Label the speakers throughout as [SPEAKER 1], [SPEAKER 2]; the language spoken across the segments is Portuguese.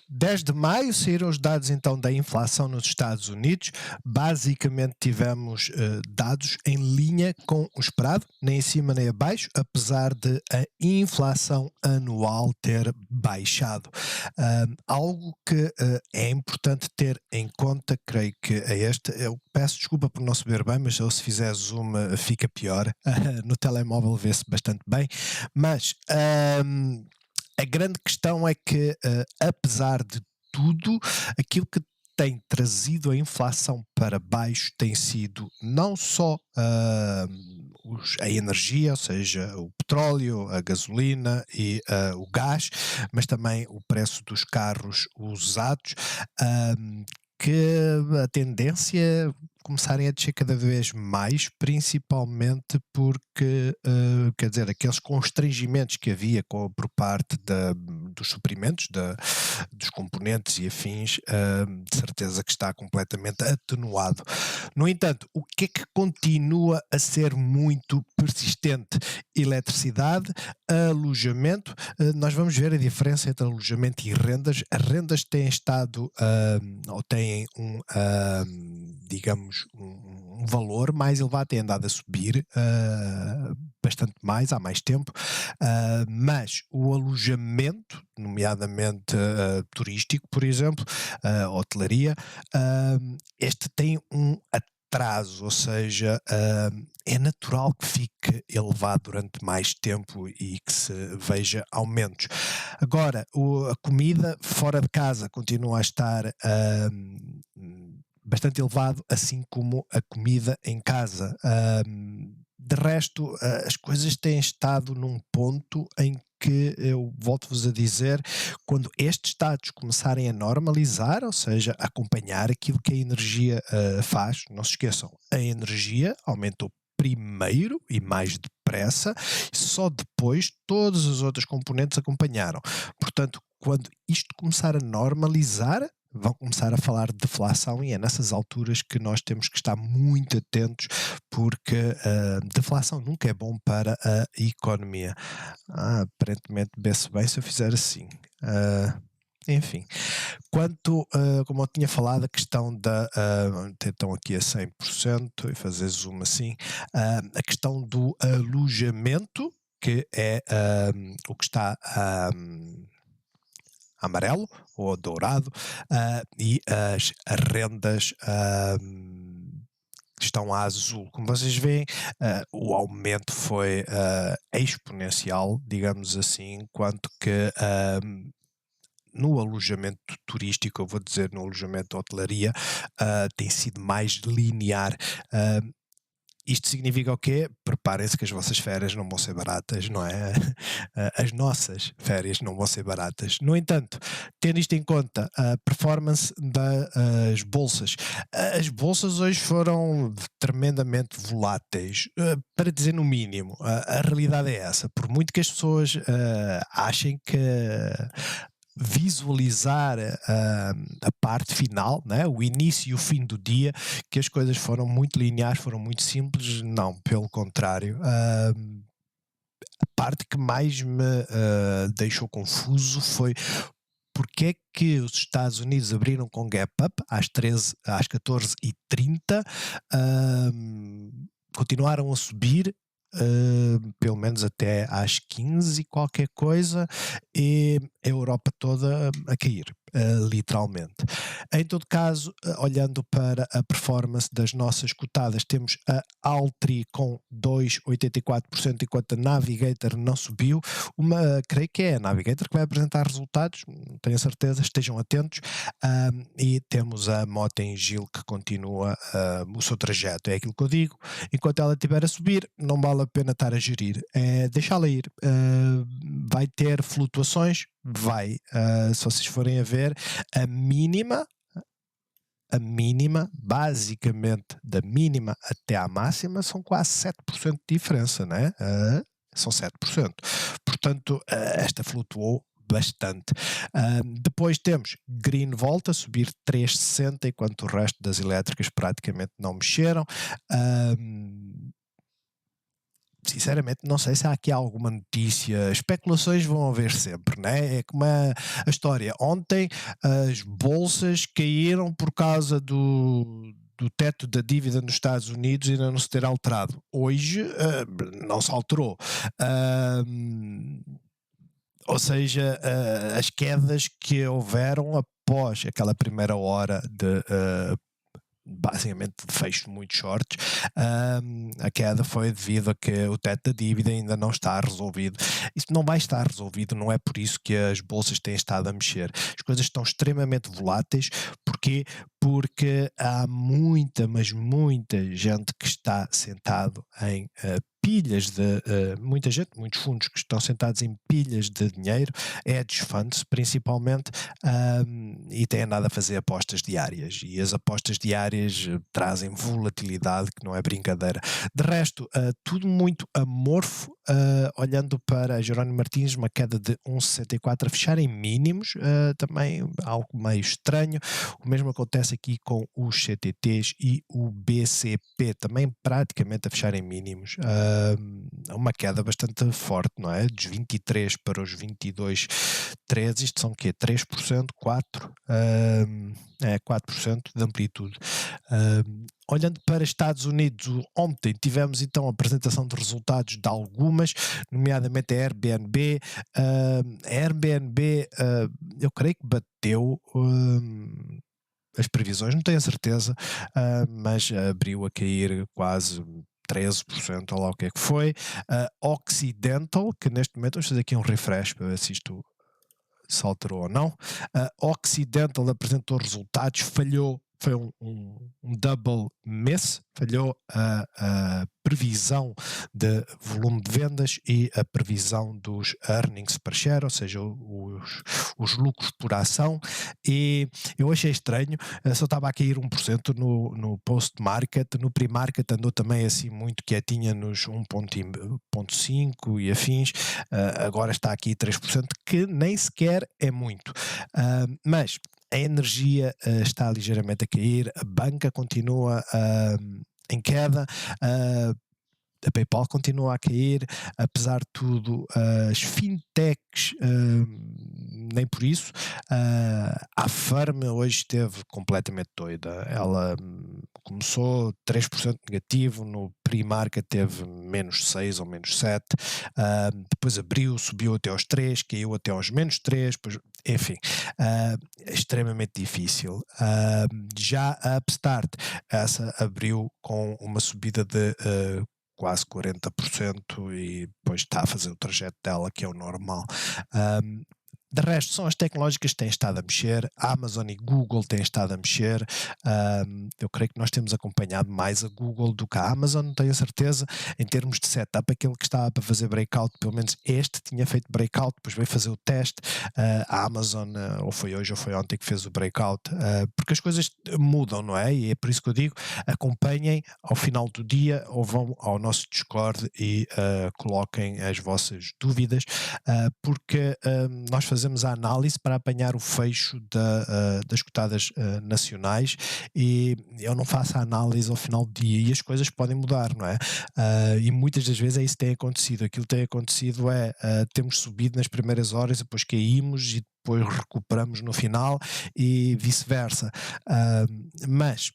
[SPEAKER 1] 10 de maio saíram os dados então da inflação nos Estados Unidos. Basicamente tivemos dados em linha com o esperado, nem em cima nem abaixo, apesar de a inflação anual ter baixado. Algo que é importante ter em conta, creio que é este. Eu peço desculpa por não se ver bem, mas eu, se fizer zoom fica pior. No telemóvel vê-se bastante bem, mas a grande questão é que, apesar de tudo, aquilo que tem trazido a inflação para baixo tem sido não só a energia, ou seja, o petróleo, a gasolina e o gás, mas também o preço dos carros usados, que a tendência é começarem a descer cada vez mais, principalmente porque, quer dizer, aqueles constrangimentos que havia por parte dos suprimentos, dos componentes e afins, de certeza que está completamente atenuado. No entanto, o que é que continua a ser muito persistente? Eletricidade, alojamento. Nós vamos ver a diferença entre alojamento e rendas. As rendas têm estado, ou têm digamos, um valor mais elevado, tem andado a subir bastante mais, há mais tempo, mas o alojamento, nomeadamente turístico, por exemplo, hotelaria, este tem um atraso, ou seja, é natural que fique elevado durante mais tempo e que se veja aumentos. Agora, a comida fora de casa continua a estar bastante elevado, assim como a comida em casa. De resto, as coisas têm estado num ponto em que eu volto-vos a dizer, quando estes dados começarem a normalizar, ou seja, a acompanhar aquilo que a energia faz, não se esqueçam, a energia aumentou primeiro e mais depressa, e só depois todas as outras componentes acompanharam. Portanto, quando isto começar a normalizar, vão começar a falar de deflação e é nessas alturas que nós temos que estar muito atentos, porque deflação nunca é bom para a economia. Aparentemente vê-se bem se eu fizer assim. Enfim, quanto, como eu tinha falado, a questão da, então aqui a 100% e fazer zoom assim, a questão do alojamento, que é o que está amarelo ou dourado, e as rendas estão a azul. Como vocês veem, o aumento foi exponencial, digamos assim, quanto que no alojamento turístico, eu vou dizer no alojamento de hotelaria, tem sido mais linear. Isto significa o quê? Preparem-se que as vossas férias não vão ser baratas, não é? As nossas férias não vão ser baratas. No entanto, tendo isto em conta, a performance das bolsas. As bolsas hoje foram tremendamente voláteis, para dizer no mínimo. A realidade é essa. Por muito que as pessoas achem que visualizar a parte final, né? O início e o fim do dia, que as coisas foram muito lineares, foram muito simples, não, pelo contrário. A parte que mais me deixou confuso foi porque é que os Estados Unidos abriram com gap up às 14h30, continuaram a subir, pelo menos até às 15 e qualquer coisa, e a Europa toda a cair, literalmente. Em todo caso, olhando para a performance das nossas cotadas, temos a Altri com 2,84%, enquanto a Navigator não subiu. Creio que é a Navigator que vai apresentar resultados, não tenho a certeza, estejam atentos. E temos a Mota-Engil que continua o seu trajeto, é aquilo que eu digo. Enquanto ela estiver a subir, não vale a pena estar a gerir, é deixá-la ir. Vai ter flutuações? Vai. Se vocês forem a ver, a mínima, basicamente, da mínima até à máxima, são quase 7% de diferença, né? São 7%. Portanto, esta flutuou bastante. Depois temos Green volta a subir 3,60, enquanto o resto das elétricas praticamente não mexeram. sinceramente, não sei se há aqui alguma notícia. Especulações vão haver sempre, né? É como a história. Ontem as bolsas caíram por causa do teto da dívida nos Estados Unidos ainda não se ter alterado. Hoje não se alterou. Ahm, ou seja, as quedas que houveram após aquela primeira hora de basicamente de fecho muito shorts, a queda foi devido a que o teto da dívida ainda não está resolvido. Isso não vai estar resolvido, não é por isso que as bolsas têm estado a mexer. As coisas estão extremamente voláteis, porquê? Porque há muita, mas muita gente que está sentado em pilhas de muita gente, muitos fundos que estão sentados em pilhas de dinheiro, hedge funds principalmente, e têm andado a fazer apostas diárias. E as apostas diárias trazem volatilidade que não é brincadeira. De resto, tudo muito amorfo, olhando para Jerónimo Martins, uma queda de 1,64 a fechar em mínimos, também algo meio estranho. O mesmo acontece aqui com os CTTs e o BCP, também praticamente a fechar em mínimos. Uma queda bastante forte, não é? Dos 23 para os 22,13, isto são o quê? 3%, 4%? 4% de amplitude. Olhando para Estados Unidos, ontem tivemos então a apresentação de resultados de algumas, nomeadamente a Airbnb. A Airbnb, eu creio que bateu as previsões, não tenho a certeza, mas abriu a cair quase 13%, ou lá o que é que foi. Occidental, que neste momento, vamos fazer aqui um refresh para ver se isto se alterou ou não. Occidental apresentou resultados, falhou, foi um double miss, falhou a previsão de volume de vendas e a previsão dos earnings per share, ou seja, os lucros por ação, e eu achei estranho, só estava a cair 1% no post-market, no pre-market andou também assim muito quietinha nos 1,5 e afins, agora está aqui 3%, que nem sequer é muito, mas a energia está ligeiramente a cair, a banca continua em queda, a PayPal continua a cair, apesar de tudo, as fintechs nem por isso. A Firm hoje esteve completamente doida. Ela começou 3% negativo, no pre-market teve menos 6 ou menos 7, depois abriu, subiu até aos 3, caiu até aos menos 3, depois, enfim, é extremamente difícil. Já a Upstart, essa abriu com uma subida de quase 40% e depois está a fazer o trajeto dela, que é o normal. De resto, são as tecnológicas que têm estado a mexer, a Amazon e Google têm estado a mexer. Eu creio que nós temos acompanhado mais a Google do que a Amazon, não tenho a certeza. Em termos de setup, aquele que estava para fazer breakout, pelo menos este tinha feito breakout, depois veio fazer o teste. A Amazon, ou foi hoje ou foi ontem que fez o breakout, porque as coisas mudam, não é? E é por isso que eu digo, acompanhem ao final do dia ou vão ao nosso Discord e coloquem as vossas dúvidas, porque nós fazemos a análise para apanhar o fecho das cotadas nacionais, e eu não faço a análise ao final do dia e as coisas podem mudar, não é? E muitas das vezes é isso que tem acontecido. Aquilo que tem acontecido temos subido nas primeiras horas, depois caímos e depois recuperamos no final e vice-versa. Mas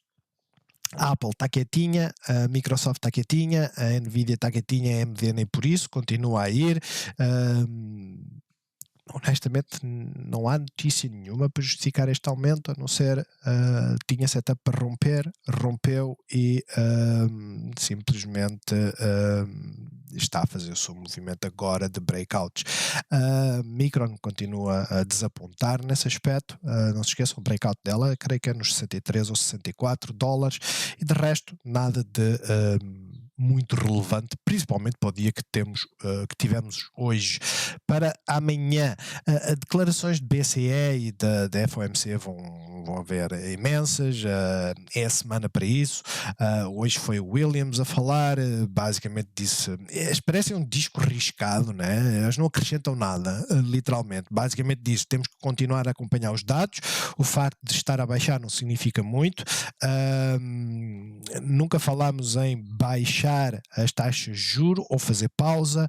[SPEAKER 1] a Apple está quietinha, a Microsoft está quietinha, a Nvidia está quietinha, a AMD nem por isso, continua a ir. Honestamente, não há notícia nenhuma para justificar este aumento, a não ser tinha setup para romper, rompeu e simplesmente está a fazer o seu movimento agora de breakouts. Micron continua a desapontar nesse aspecto, não se esqueçam, o breakout dela creio que é nos 63 ou 64 dólares, e de resto nada de muito relevante, principalmente para o dia que tivemos hoje. Para amanhã, declarações de BCE e da FOMC vão vão haver imensas, é a semana para isso. Hoje foi o Williams a falar, basicamente disse, parecem um disco riscado, né? Eles não acrescentam nada, literalmente. Basicamente disse, temos que continuar a acompanhar os dados, o facto de estar a baixar não significa muito. Nunca falámos em baixar as taxas de juro ou fazer pausa,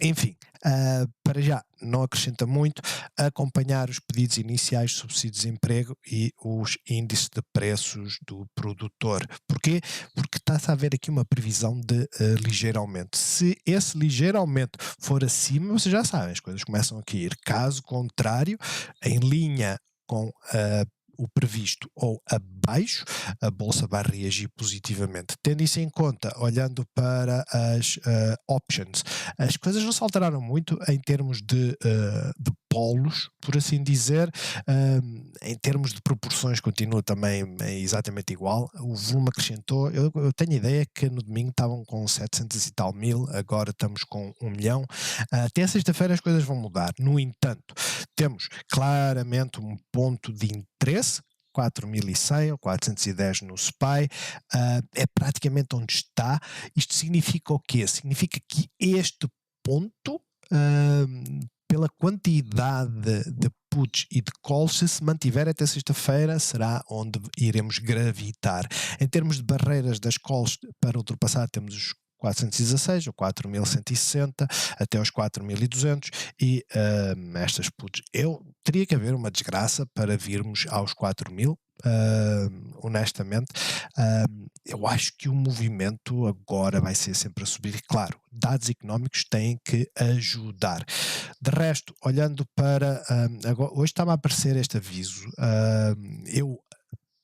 [SPEAKER 1] enfim, para já não acrescenta muito. Acompanhar os pedidos iniciais de subsídio de desemprego e os índices de preços do produtor. Porquê? Porque está-se a haver aqui uma previsão de ligeiro aumento. Se esse ligeiro aumento for acima, vocês já sabem, as coisas começam a cair. Caso contrário, em linha com o previsto ou abaixo, a Bolsa vai reagir positivamente. Tendo isso em conta, olhando para as options, as coisas não se alteraram muito em termos de polos, por assim dizer. Em termos de proporções continua também exatamente igual. O volume acrescentou. Eu tenho a ideia que no domingo estavam com 700 e tal mil, agora estamos com 1 milhão. Até sexta-feira as coisas vão mudar. No entanto, temos claramente um ponto de interesse, 4.100 ou 410 no SPY, é praticamente onde está. Isto significa o quê? Significa que este ponto, pela quantidade de puts e de calls, se mantiver até sexta-feira, será onde iremos gravitar. Em termos de barreiras das calls para ultrapassar, temos os 416 ou 4.160 até aos 4.200 e estas puts, teria que haver uma desgraça para virmos aos 4.000. Honestamente, eu acho que o movimento agora vai ser sempre a subir. E claro, dados económicos têm que ajudar. De resto, olhando para agora, hoje está-me a aparecer este aviso. Eu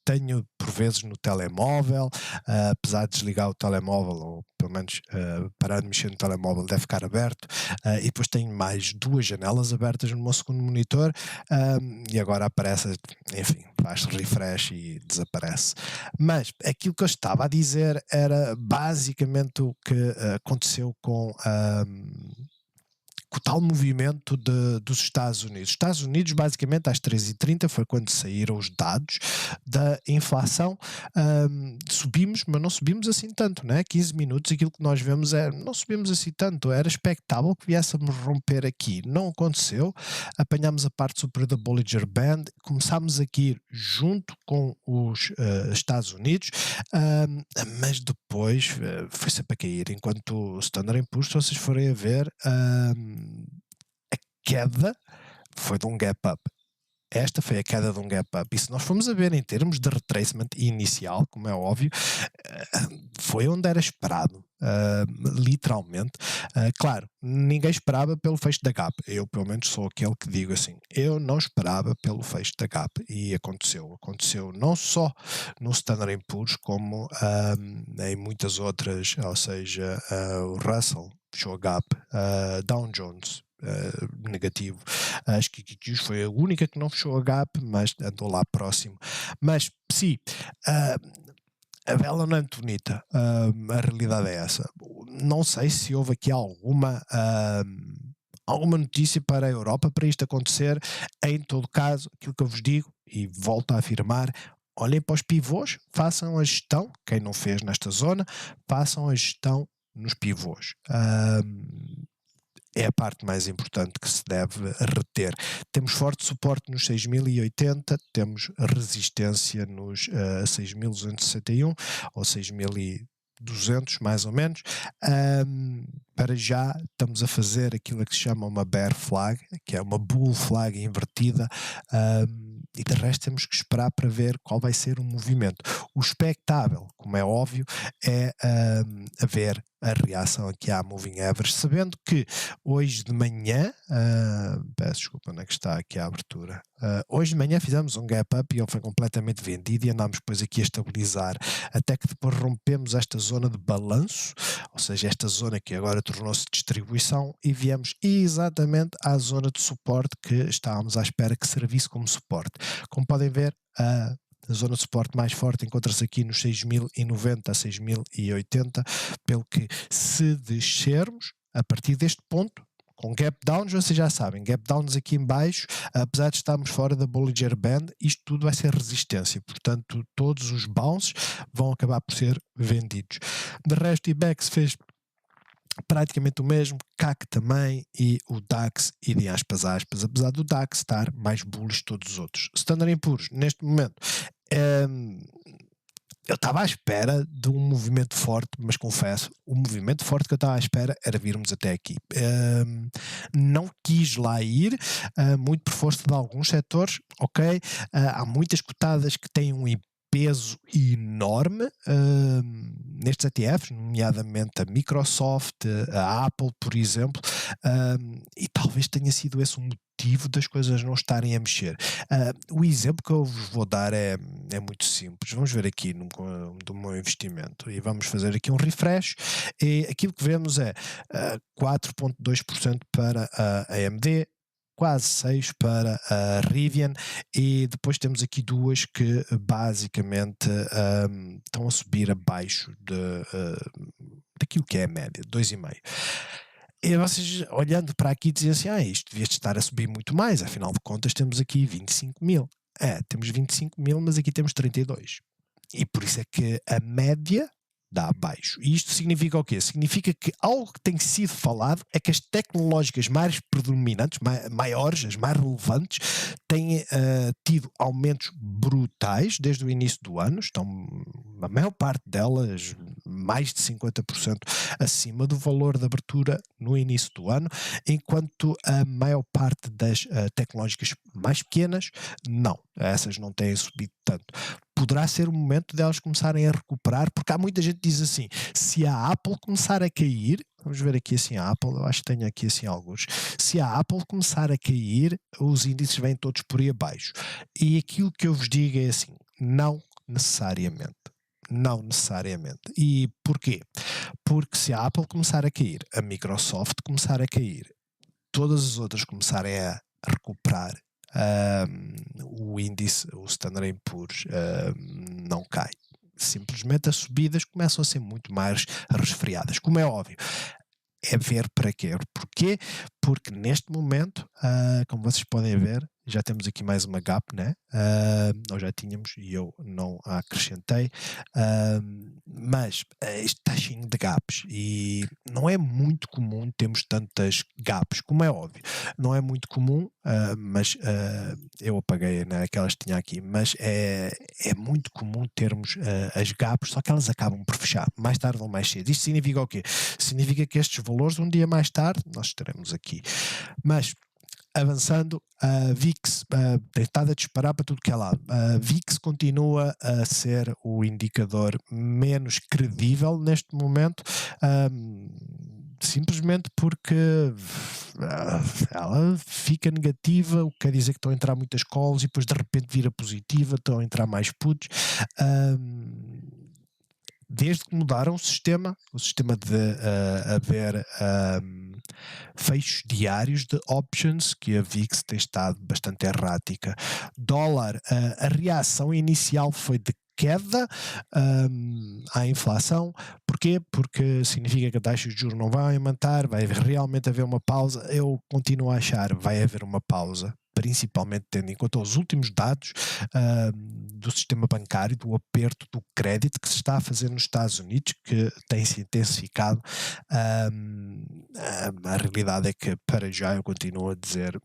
[SPEAKER 1] tenho por vezes no telemóvel, apesar de desligar o telemóvel, ou pelo menos parar de mexer no telemóvel, deve ficar aberto, e depois tenho mais 2 janelas abertas no meu segundo monitor, e agora aparece, enfim, faz refresh e desaparece. Mas aquilo que eu estava a dizer era basicamente o que aconteceu com o tal movimento dos Estados Unidos. Os Estados Unidos, basicamente, às 13h30 foi quando saíram os dados da inflação. Subimos, mas não subimos assim tanto, né? 15 minutos, aquilo que nós vemos não subimos assim tanto. Era expectável que viéssemos romper aqui. Não aconteceu. Apanhámos a parte superior da Bollinger Band, começámos a ir junto com os Estados Unidos, mas depois foi sempre a cair. Enquanto o Standard & Poor's, se vocês forem a ver, a queda foi de um gap up. Esta foi a queda de um gap up. E se nós formos a ver em termos de retracement inicial, como é óbvio, foi onde era esperado. Literalmente. Claro, ninguém esperava pelo fecho da Gap. Eu, pelo menos, sou aquele que digo assim: eu não esperava pelo fecho da Gap. E aconteceu. Aconteceu não só no Standard & Poor's, como em muitas outras, ou seja, o Russell fechou a Gap, Dow Jones negativo. Acho que QQQs foi a única que não fechou a Gap, mas andou lá próximo. Mas, sim, a vela não é muito bonita. A realidade é essa. Não sei se houve aqui alguma notícia para a Europa para isto acontecer. Em todo caso, aquilo que eu vos digo, e volto a afirmar, olhem para os pivôs, façam a gestão, quem não fez nesta zona, façam a gestão nos pivôs. É a parte mais importante que se deve reter. Temos forte suporte nos 6.080, temos resistência nos 6.261 ou 6.200, mais ou menos. Para já estamos a fazer aquilo que se chama uma bear flag, que é uma bull flag invertida, e de resto temos que esperar para ver qual vai ser o movimento. O expectável, como é óbvio, é haver a reação aqui à Moving Average, sabendo que hoje de manhã, peço desculpa, onde é que está aqui a abertura? Hoje de manhã fizemos um gap up e ele foi completamente vendido e andámos depois aqui a estabilizar, até que depois rompemos esta zona de balanço, ou seja, esta zona que agora tornou-se distribuição, e viemos exatamente à zona de suporte que estávamos à espera que servisse como suporte. Como podem ver, a zona de suporte mais forte encontra-se aqui nos 6.090 a 6.080, pelo que, se descermos a partir deste ponto, com gap downs, vocês já sabem, gap downs aqui em baixo, apesar de estarmos fora da Bollinger Band, isto tudo vai ser resistência, portanto todos os bounces vão acabar por ser vendidos. De resto, IBEX fez praticamente o mesmo, CAC também e o DAX, e de aspas, apesar do DAX estar mais bullish que todos os outros. Standard & Poor's, neste momento, eu estava à espera de um movimento forte, mas confesso, o movimento forte que eu estava à espera era virmos até aqui. Não quis lá ir, muito por força de alguns setores, ok? Há muitas cotadas que têm um peso enorme nestes ETFs, nomeadamente a Microsoft, a Apple, por exemplo, e talvez tenha sido esse o motivo das coisas não estarem a mexer. O exemplo que eu vos vou dar é muito simples. Vamos ver aqui do meu investimento e vamos fazer aqui um refresh, e aquilo que vemos é 4,2% para a AMD, quase 6 para a Rivian, e depois temos aqui duas que basicamente estão a subir abaixo daquilo que é a média, 2,5. E vocês olhando para aqui dizem assim, isto devia estar a subir muito mais, afinal de contas temos aqui 25 mil. Temos 25 mil, mas aqui temos 32. E por isso é que a média dá abaixo. E isto significa o quê? Significa que algo que tem sido falado é que as tecnológicas mais predominantes, maiores, as mais relevantes, têm tido aumentos brutais desde o início do ano. Estão, a maior parte delas, mais de 50% acima do valor de abertura no início do ano, enquanto a maior parte das tecnológicas mais pequenas, não. Essas não têm subido tanto. Poderá ser o momento delas começarem a recuperar, porque há muita gente que diz assim, se a Apple começar a cair, vamos ver aqui assim a Apple, eu acho que tenho aqui assim alguns, se a Apple começar a cair, os índices vêm todos por aí abaixo. E aquilo que eu vos digo é assim, não necessariamente. Não necessariamente. E porquê? Porque se a Apple começar a cair, a Microsoft começar a cair, todas as outras começarem a recuperar, o índice, o Standard & Poor's, não cai. Simplesmente as subidas começam a ser muito mais resfriadas, como é óbvio. É ver para quê? Porquê? Porque neste momento, como vocês podem ver, já temos aqui mais uma gap, né? Nós já tínhamos e eu não a acrescentei, mas isto está cheio de gaps e não é muito comum termos tantas gaps, como é óbvio. Não é muito comum, mas eu apaguei, né, aquelas que tinha aqui, mas é muito comum termos as gaps, só que elas acabam por fechar, mais tarde ou mais cedo. Isto significa o quê? Significa que estes valores, um dia mais tarde, nós estaremos aqui. Mas avançando, a VIX tem estado a disparar para tudo que é lado. A VIX continua a ser o indicador menos credível neste momento, simplesmente porque ela fica negativa, o que quer dizer que estão a entrar muitas calls e depois de repente vira positiva, estão a entrar mais puts. Desde que mudaram o sistema de haver fechos diários de options, que a VIX tem estado bastante errática. Dólar, a reação inicial foi de queda à inflação. Porquê? Porque significa que a taxa de juros não vai aumentar, vai realmente haver uma pausa. Eu continuo a achar que vai haver uma pausa, principalmente tendo em conta os últimos dados do sistema bancário, do aperto do crédito que se está a fazer nos Estados Unidos, que tem se intensificado. A realidade é que, para já, eu continuo a dizer,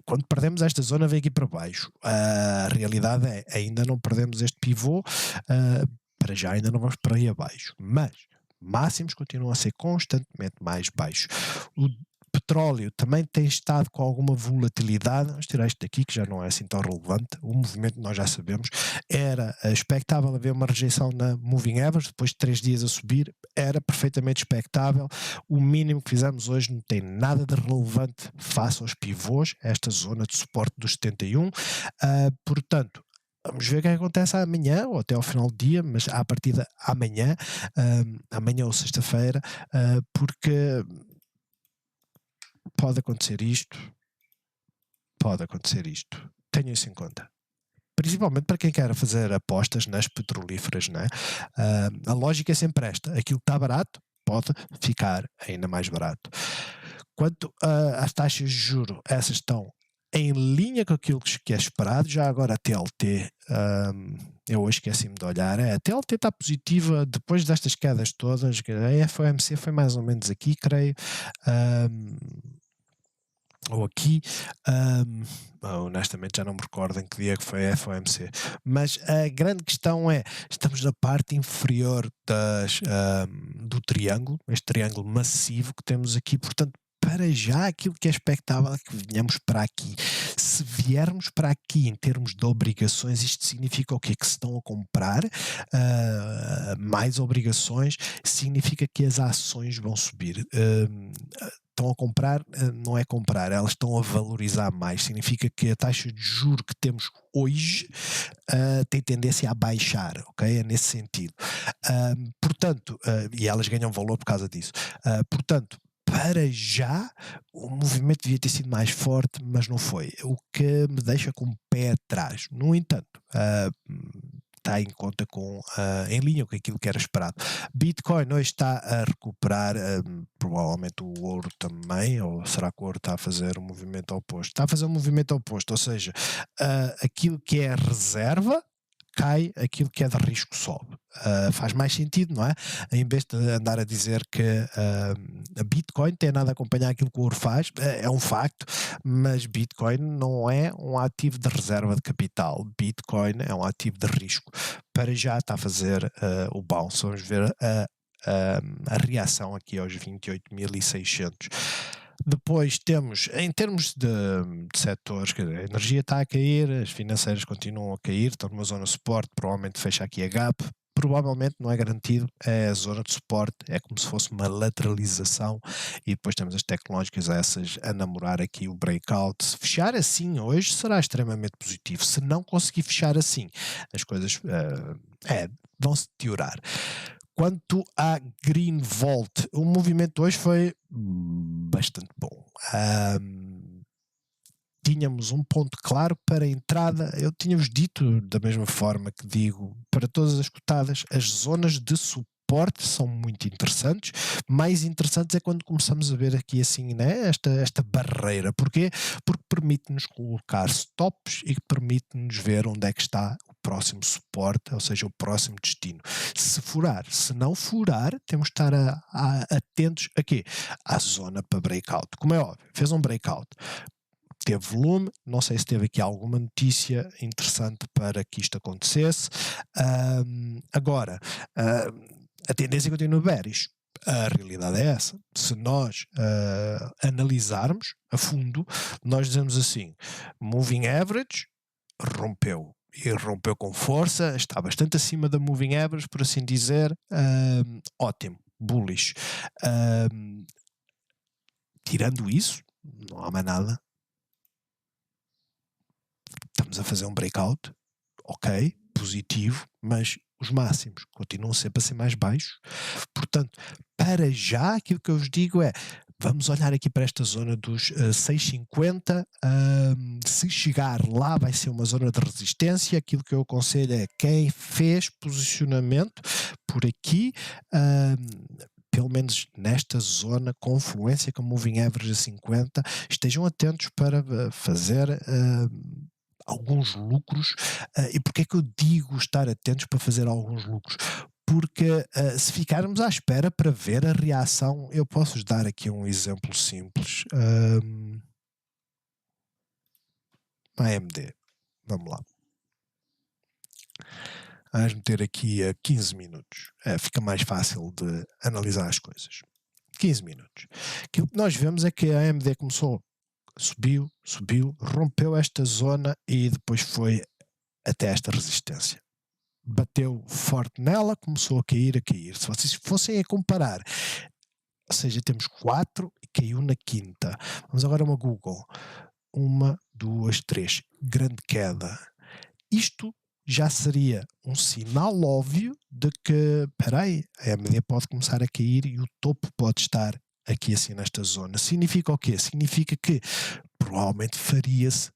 [SPEAKER 1] quando perdemos esta zona vem aqui para baixo. A realidade é, ainda não perdemos este pivô, para já ainda não vamos para aí abaixo, mas máximos continuam a ser constantemente mais baixos. O petróleo também tem estado com alguma volatilidade. Vamos tirar isto daqui, que já não é assim tão relevante. O movimento nós já sabemos. Era expectável haver uma rejeição na Moving Average, depois de 3 dias a subir, era perfeitamente expectável. O mínimo que fizemos hoje não tem nada de relevante face aos pivôs, esta zona de suporte dos 71. Portanto, vamos ver o que acontece amanhã ou até ao final do dia, mas à partida amanhã, amanhã ou sexta-feira, porque pode acontecer isto, tenham isso em conta. Principalmente para quem quer fazer apostas nas petrolíferas, não é? A lógica é sempre esta: aquilo que está barato pode ficar ainda mais barato. Quanto às taxas de juro, essas estão em linha com aquilo que é esperado. Já agora a TLT, eu hoje esqueci-me de olhar, a TLT está positiva depois destas quedas todas. A FOMC foi mais ou menos aqui, creio, ou aqui, honestamente já não me recordo em que dia que foi a FOMC, mas a grande questão é, estamos na parte inferior do triângulo, este triângulo massivo que temos aqui, portanto, para já aquilo que é expectável é que venhamos para aqui. Se viermos para aqui em termos de obrigações, isto significa o quê? Que se estão a comprar mais obrigações, significa que as ações vão subir. Estão a comprar, não é comprar, elas estão a valorizar mais. Significa que a taxa de juro que temos hoje tem tendência a baixar, ok? É nesse sentido. Portanto, e elas ganham valor por causa disso. Portanto, para já, o movimento devia ter sido mais forte, mas não foi. O que me deixa com o pé atrás. No entanto, está em conta em linha com aquilo que era esperado. Bitcoin hoje está a recuperar, provavelmente o ouro também, ou será que o ouro está a fazer um movimento oposto? Está a fazer um movimento oposto, ou seja, aquilo que é reserva cai, aquilo que é de risco sobe. Faz mais sentido, não é? Em vez de andar a dizer que a Bitcoin tem nada a acompanhar aquilo que o ouro faz, é um facto, mas Bitcoin não é um ativo de reserva de capital. Bitcoin é um ativo de risco. Para já está a fazer o bounce. Vamos ver a reação aqui aos 28.600. Depois temos, em termos de setores, a energia está a cair, as financeiras continuam a cair, estão numa zona de suporte, provavelmente fecha aqui a gap, provavelmente não é garantido, é a zona de suporte, é como se fosse uma lateralização, e depois temos as tecnológicas essas a namorar aqui o breakout. Se fechar assim hoje será extremamente positivo, se não conseguir fechar assim, as coisas vão-se deteriorar. Quanto à Green Volt, o movimento hoje foi bastante bom. Tínhamos um ponto claro para a entrada. Eu tinha-vos dito, da mesma forma que digo para todas as cotadas, as zonas de suporte são muito interessantes. Mais interessantes é quando começamos a ver aqui assim, né, esta barreira. Porquê? Porque permite-nos colocar stops e permite-nos ver onde é que está o próximo suporte, ou seja, o próximo destino. Se furar, se não furar, temos de estar atentos a quê? À zona para breakout. Como é óbvio, fez um breakout, teve volume, não sei se teve aqui alguma notícia interessante para que isto acontecesse. Agora, a tendência continua bearish. A realidade é essa. Se nós analisarmos a fundo, nós dizemos assim, moving average rompeu. E rompeu com força, está bastante acima da moving average, por assim dizer. Ótimo, bullish. Tirando isso, não há mais nada. Estamos a fazer um breakout, ok, positivo, mas os máximos continuam sempre a ser mais baixos. Portanto, para já, aquilo que eu vos digo é, vamos olhar aqui para esta zona dos 6,50, se chegar lá vai ser uma zona de resistência. Aquilo que eu aconselho é quem fez posicionamento por aqui, pelo menos nesta zona, confluência com Moving Average a 50, estejam atentos para fazer alguns lucros. E porquê é que eu digo estar atentos para fazer alguns lucros? Porque se ficarmos à espera para ver a reação, eu posso-vos dar aqui um exemplo simples. AMD, vamos lá. Vamos meter aqui a 15 minutos. Fica mais fácil de analisar as coisas. 15 minutos. Aquilo que nós vemos é que a AMD começou, subiu, rompeu esta zona e depois foi até esta resistência. Bateu forte nela, começou a cair. Se vocês fossem a comparar, ou seja, temos 4 e caiu na quinta. Vamos agora a uma Google. 1, 2, 3. Grande queda. Isto já seria um sinal óbvio de que, espera aí, a AMD pode começar a cair e o topo pode estar aqui assim nesta zona. Significa o quê? Significa que provavelmente faria-se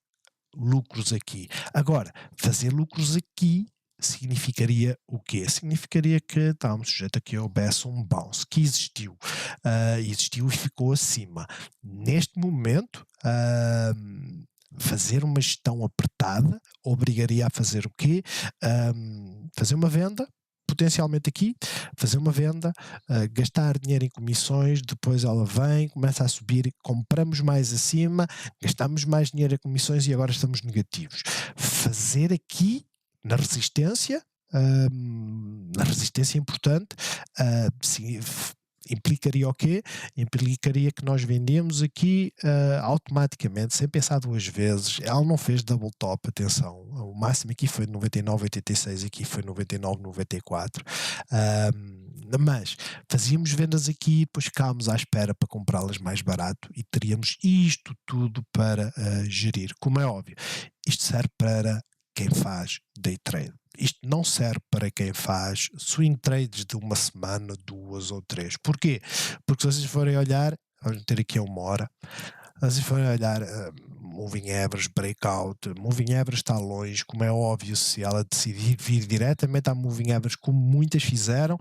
[SPEAKER 1] lucros aqui. Agora, fazer lucros aqui significaria o quê? Significaria que estávamos sujeitos a que houvesse um bounce, que existiu, existiu e ficou acima. Neste momento, fazer uma gestão apertada obrigaria a fazer o quê? Fazer uma venda, potencialmente aqui, fazer uma venda, gastar dinheiro em comissões, depois ela vem, começa a subir, compramos mais acima, gastamos mais dinheiro em comissões e agora estamos negativos. Fazer aqui, na resistência importante, implicaria o quê? Implicaria que nós vendemos aqui automaticamente, sem pensar duas vezes. Ela não fez double top, atenção. O máximo aqui foi de 99,86, aqui foi 99,94. Mas fazíamos vendas aqui, depois ficámos à espera para comprá-las mais barato e teríamos isto tudo para gerir. Como é óbvio, isto serve para quem faz day trade. Isto não serve para quem faz swing trades de uma semana, 2 ou 3. Porquê? Porque se vocês forem olhar, vamos ter aqui a 1 hora, se vocês forem olhar moving average, breakout, moving average está longe, como é óbvio, se ela decidir vir diretamente à moving average, como muitas fizeram,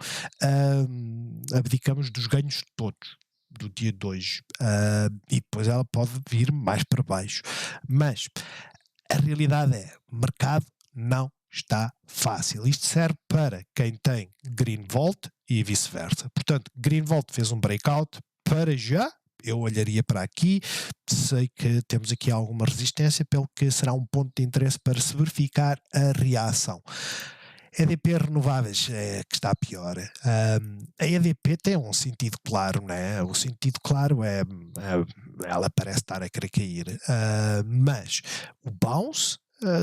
[SPEAKER 1] abdicamos dos ganhos todos do dia de hoje, e depois ela pode vir mais para baixo. Mas a realidade é, o mercado não está fácil. Isto serve para quem tem green volt e vice-versa. Portanto, green volt fez um breakout, para já eu olharia para aqui, sei que temos aqui alguma resistência, pelo que será um ponto de interesse para se verificar a reação. EDP renováveis é que está pior. A EDP tem um sentido claro, né? O sentido claro é ela parece estar a querer cair, mas o bounce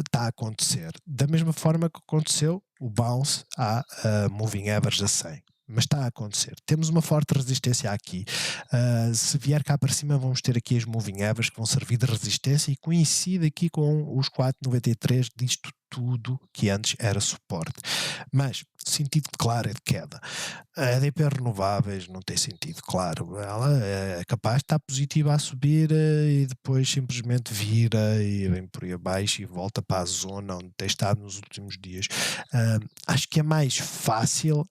[SPEAKER 1] está a acontecer da mesma forma que aconteceu o bounce à moving average a 100. Mas está a acontecer. Temos uma forte resistência aqui. Se vier cá para cima, vamos ter aqui as moving averages que vão servir de resistência e coincide aqui com os 4,93 disto tudo que antes era suporte. Mas sentido claro é de queda. A EDP renováveis não tem sentido claro. Ela é capaz de estar positiva a subir e depois simplesmente vira e vem por aí abaixo e volta para a zona onde tem estado nos últimos dias. Acho que é mais fácil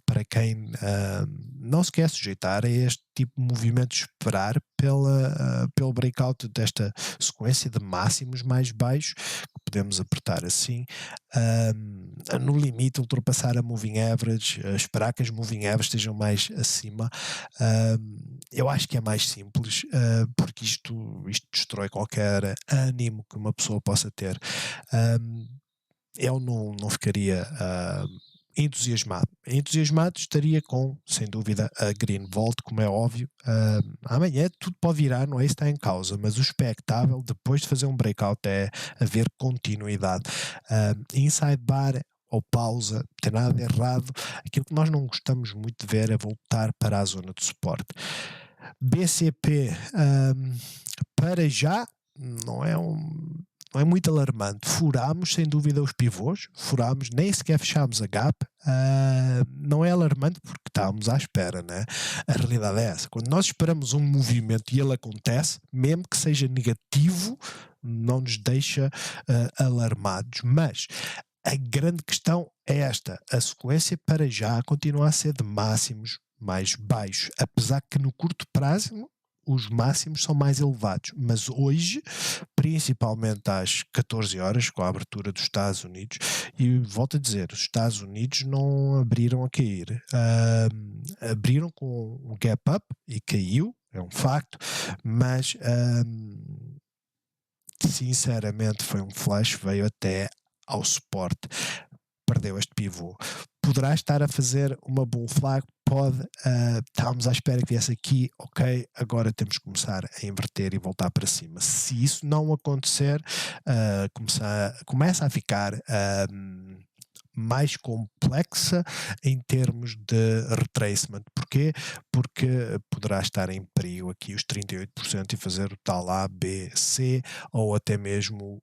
[SPEAKER 1] para quem não se quer sujeitar a este tipo de movimento, esperar pelo breakout desta sequência de máximos mais baixos, que podemos apertar assim, no limite ultrapassar a moving average, esperar que as moving averages estejam mais acima. Eu acho que é mais simples, porque isto destrói qualquer ânimo que uma pessoa possa ter. Eu não ficaria entusiasmado. Entusiasmado estaria com, sem dúvida, a Green Volt, como é óbvio. Amanhã tudo pode virar, não é isso que está em causa, mas o expectável, depois de fazer um breakout, é haver continuidade. Inside bar ou pausa, não tem nada de errado. Aquilo que nós não gostamos muito de ver é voltar para a zona de suporte. BCP, para já, não é muito alarmante. Furámos, sem dúvida, os pivôs, furámos, nem sequer fechámos a gap. Não é alarmante porque estávamos à espera, né? A realidade é essa. Quando nós esperamos um movimento e ele acontece, mesmo que seja negativo, não nos deixa alarmados. Mas a grande questão é esta: a sequência para já continua a ser de máximos mais baixos, apesar que no curto prazo os máximos são mais elevados, mas hoje, principalmente às 14 horas, com a abertura dos Estados Unidos, e volto a dizer, os Estados Unidos não abriram a cair, abriram com um gap up e caiu, é um facto, mas sinceramente foi um flash, veio até ao suporte, perdeu este pivô. Poderá estar a fazer uma bull flag, pode, estávamos à espera que viesse aqui, ok, agora temos que começar a inverter e voltar para cima. Se isso não acontecer, começa a ficar mais complexa em termos de retracement. Porquê? Porque poderá estar em perigo aqui os 38% e fazer o tal A, B, C ou até mesmo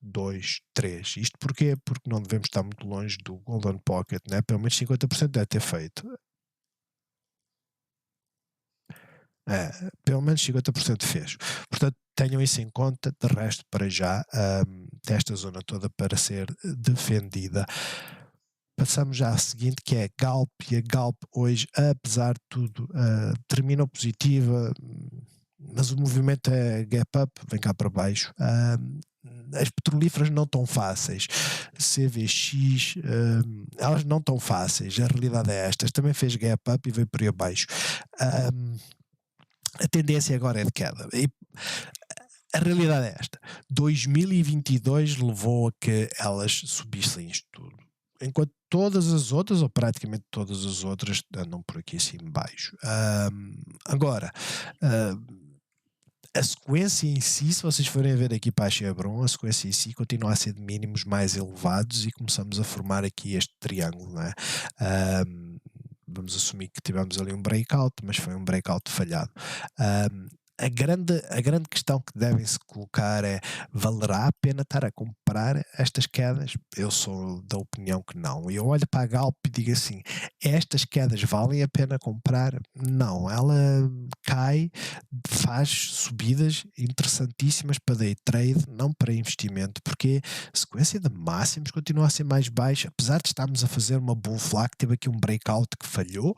[SPEAKER 1] 2, 3. Isto porquê? Porque não devemos estar muito longe do Golden Pocket, né? Pelo menos 50% deve ter feito. Pelo menos 50% fez. Portanto, tenham isso em conta. De resto, para já, desta zona toda para ser defendida. Passamos já à seguinte, que é Galp, e a Galp hoje, apesar de tudo, terminou positiva, mas o movimento é gap up, vem cá para baixo. As petrolíferas não tão fáceis, CVX, elas não tão fáceis, a realidade é esta, também fez gap up e veio por aí abaixo. A tendência agora é de queda. E a realidade é esta: 2022 levou a que elas subissem isto tudo, enquanto todas as outras, ou praticamente todas as outras, andam por aqui assim baixo. Agora, a sequência em si, se vocês forem ver aqui para a Chevron, a sequência em si continua a ser de mínimos mais elevados e começamos a formar aqui este triângulo, não é? Vamos assumir que tivemos ali um breakout, mas foi um breakout falhado. A grande questão que devem se colocar é: valerá a pena estar a comprar estas quedas? Eu sou da opinião que não. Eu olho para a Galp e digo assim: estas quedas valem a pena comprar? Não, ela cai, faz subidas interessantíssimas para day trade, não para investimento, porque a sequência de máximos continua a ser mais baixa, apesar de estarmos a fazer uma bull flag, teve aqui um breakout que falhou,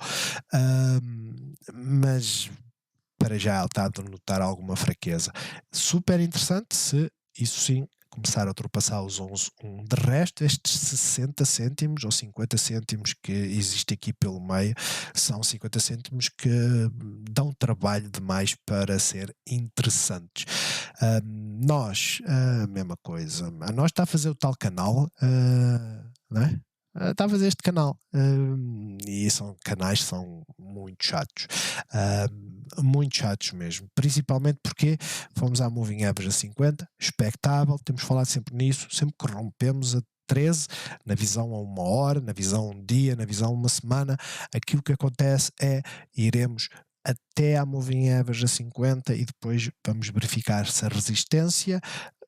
[SPEAKER 1] mas para já ela está a denotar alguma fraqueza. Super interessante se isso sim começar a ultrapassar os 11,1. De resto, estes 60 cêntimos ou 50 cêntimos que existe aqui pelo meio são 50 cêntimos que dão trabalho demais para ser interessantes. Nós, a mesma coisa. A nós está a fazer o tal canal, não é? Está a fazer este canal, e são canais que são muito chatos mesmo, principalmente porque fomos à Moving Average a 50, expectável, temos falado sempre nisso, sempre que rompemos a 13, na visão a uma hora, na visão a um dia, na visão a uma semana, aquilo que acontece é: iremos até à Moving Average a 50 e depois vamos verificar se a resistência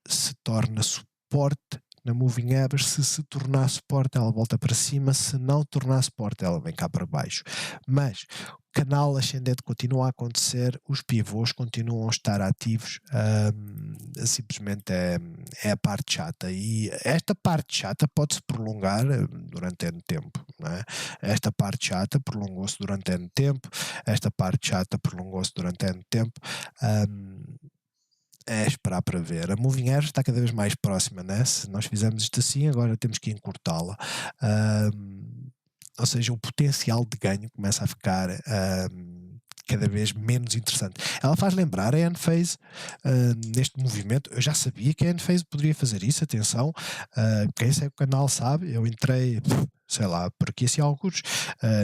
[SPEAKER 1] se torna suporte na Moving Average. Se tornar suporte, ela volta para cima; se não tornar suporte, ela vem cá para baixo. Mas o canal ascendente continua a acontecer, os pivôs continuam a estar ativos, simplesmente é a parte chata, e esta parte chata pode-se prolongar durante N tempo, não é? Esta parte chata prolongou-se durante N tempo, esta parte chata prolongou-se durante N tempo. É esperar para ver. A Moving Average está cada vez mais próxima, né? Se nós fizermos isto assim, agora temos que encurtá-la. Ou seja, o potencial de ganho começa a ficar cada vez menos interessante. Ela faz lembrar a Enphase neste movimento. Eu já sabia que a Enphase poderia fazer isso, atenção. Quem segue o canal sabe, eu entrei, sei lá, por aqui assim alguns,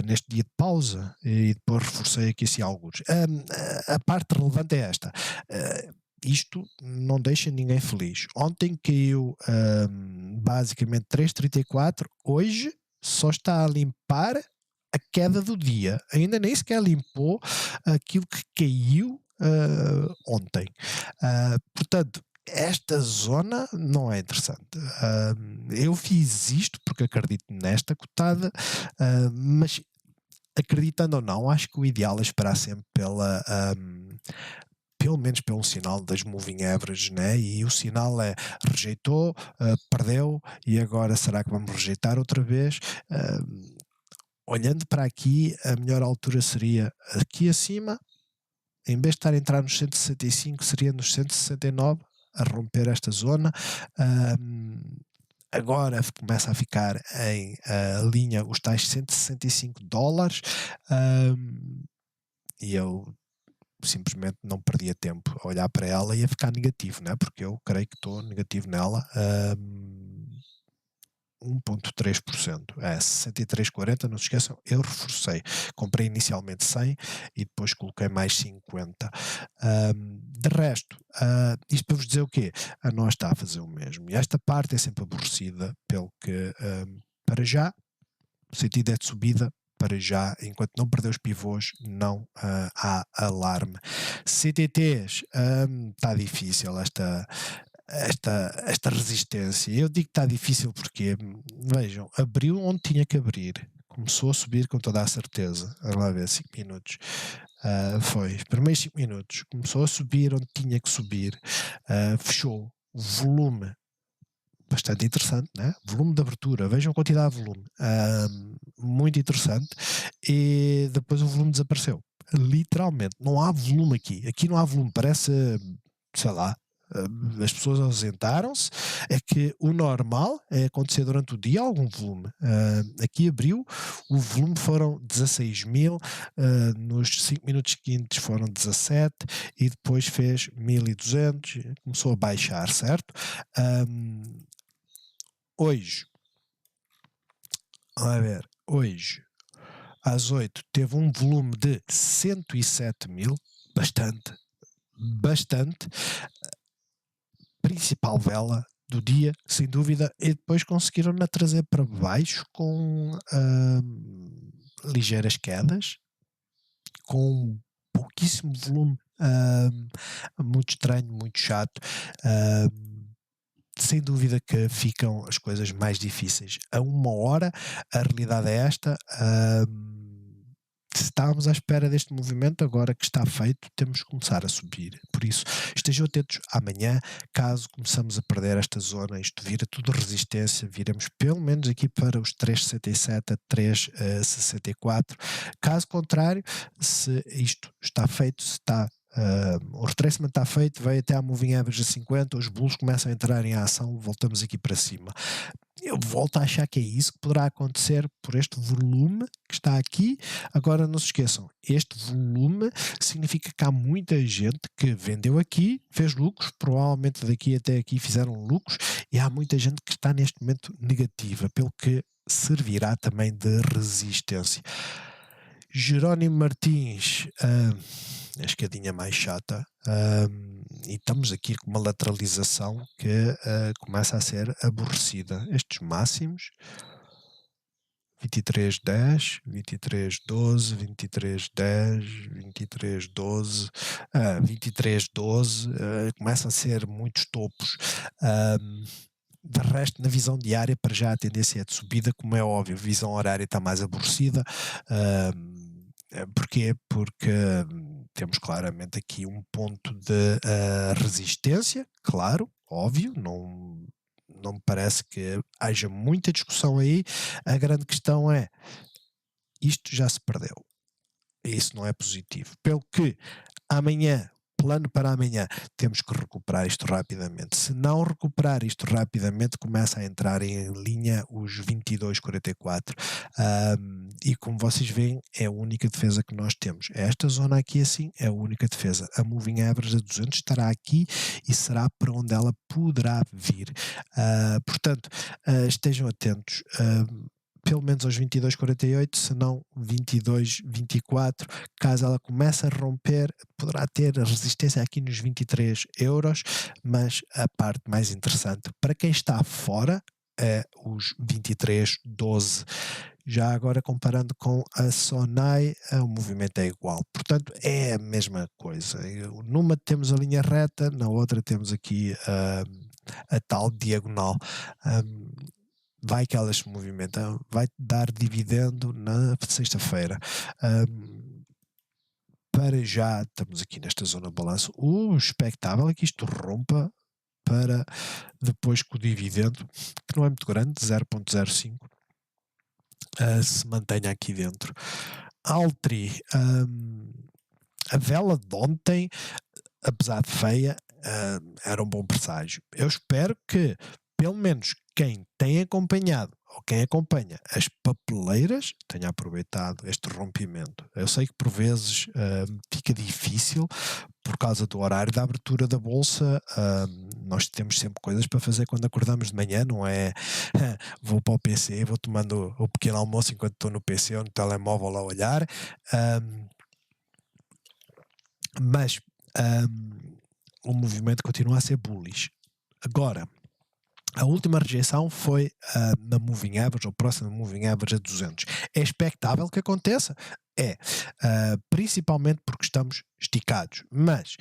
[SPEAKER 1] neste dia de pausa, e depois reforcei aqui assim alguns. A parte relevante é esta: isto não deixa ninguém feliz. Ontem caiu basicamente 3,34, hoje só está a limpar a queda do dia, ainda nem sequer limpou aquilo que caiu ontem. Portanto, esta zona não é interessante. Eu fiz isto porque acredito nesta cotada, mas acreditando ou não, acho que o ideal é esperar sempre pelo menos pelo sinal das moving averages, né? E o sinal é: rejeitou, perdeu, e agora será que vamos rejeitar outra vez? Olhando para aqui, a melhor altura seria aqui acima, em vez de estar a entrar nos 165, seria nos 169, a romper esta zona. Agora começa a ficar em linha os tais 165 dólares, e eu simplesmente não perdia tempo a olhar para ela e a ficar negativo, né? Porque eu creio que estou negativo nela. 1,3%, 63,40, não se esqueçam, eu reforcei, comprei inicialmente 100 e depois coloquei mais 50. De resto, isto para vos dizer o quê? A nós está a fazer o mesmo, e esta parte é sempre aborrecida, pelo que para já o sentido é de subida. Para já, enquanto não perder os pivôs, não há alarme. CTTs, está difícil esta resistência. Eu digo que está difícil porque, vejam, abriu onde tinha que abrir, começou a subir com toda a certeza. Vamos lá ver, 5 minutos. Foi os primeiros 5 minutos, começou a subir onde tinha que subir, fechou. O volume bastante interessante, né? Volume de abertura, vejam a quantidade de volume, muito interessante, e depois o volume desapareceu, literalmente, não há volume aqui não há volume, parece, sei lá, as pessoas ausentaram-se, é que o normal é acontecer durante o dia algum volume. Aqui abriu, o volume foram 16 mil, nos 5 minutos seguintes foram 17 e depois fez 1200, começou a baixar, certo? Hoje, a ver, hoje às 8 teve um volume de 107 mil, bastante, principal vela do dia, sem dúvida, e depois conseguiram-na trazer para baixo com ligeiras quedas, com pouquíssimo volume, muito estranho, muito chato. Sem dúvida que ficam as coisas mais difíceis. A uma hora, a realidade é esta. Se estávamos à espera deste movimento, agora que está feito, temos que começar a subir. Por isso, estejam atentos amanhã, caso começamos a perder esta zona, isto vira tudo resistência, viremos pelo menos aqui para os 3,67 a 3,64. Caso contrário, se isto está feito, se está o retracement está feito, veio até à moving average a 50, os bulls começam a entrar em ação, voltamos aqui para cima. Eu volto a achar que é isso que poderá acontecer por este volume que está aqui. Agora não se esqueçam, este volume significa que há muita gente que vendeu aqui, fez lucros, provavelmente daqui até aqui fizeram lucros, e há muita gente que está neste momento negativa, pelo que servirá também de resistência. Jerónimo Martins, a escadinha mais chata, e estamos aqui com uma lateralização que começa a ser aborrecida. Estes máximos 23,10, 23,12, 23,10, 23,12, 23,12, começam a ser muitos topos. De resto, na visão diária, para já a tendência é de subida, como é óbvio, a visão horária está mais aborrecida. Porquê? Porque temos claramente aqui um ponto de resistência, claro, óbvio, não me parece que haja muita discussão aí. A grande questão é, isto já se perdeu. Isso não é positivo. Pelo que amanhã, plano para amanhã, temos que recuperar isto rapidamente. Se não recuperar isto rapidamente, começa a entrar em linha os 22,44. E como vocês veem, é a única defesa que nós temos. Esta zona aqui assim é a única defesa. A moving average a 200 estará aqui e será para onde ela poderá vir. Portanto, estejam atentos. Pelo menos aos 22,48, se não 22,24. Caso ela comece a romper, poderá ter resistência aqui nos 23 euros, mas a parte mais interessante para quem está fora é os 23,12. Já agora comparando com a Sonai, o movimento é igual, portanto é a mesma coisa. Numa temos a linha reta, na outra temos aqui a tal diagonal. Vai que ela se movimenta, vai dar dividendo na sexta-feira. Para já, estamos aqui nesta zona de balanço. O expectável é que isto rompa para depois que o dividendo, que não é muito grande, 0,05, se mantenha aqui dentro. Altri, a vela de ontem, apesar de feia, era um bom presságio. Eu espero que, pelo menos, quem tem acompanhado ou quem acompanha as papeleiras tenha aproveitado este rompimento. Eu sei que por vezes fica difícil por causa do horário da abertura da bolsa. Nós temos sempre coisas para fazer quando acordamos de manhã, não é vou para o PC, vou tomando o pequeno almoço enquanto estou no PC ou no telemóvel a olhar. Mas o movimento continua a ser bullish. Agora, a última rejeição foi na moving average, ou próxima moving average a 200. É expectável que aconteça? É. Principalmente porque estamos esticados. Mas,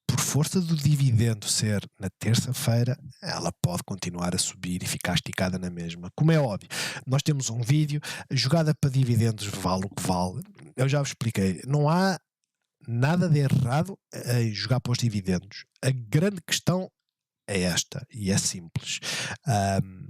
[SPEAKER 1] por força do dividendo ser na terça-feira, ela pode continuar a subir e ficar esticada na mesma. Como é óbvio, nós temos um vídeo, a jogada para dividendos vale o que vale. Eu já vos expliquei, não há nada de errado em jogar para os dividendos. A grande questão é esta, e é simples. Ahm,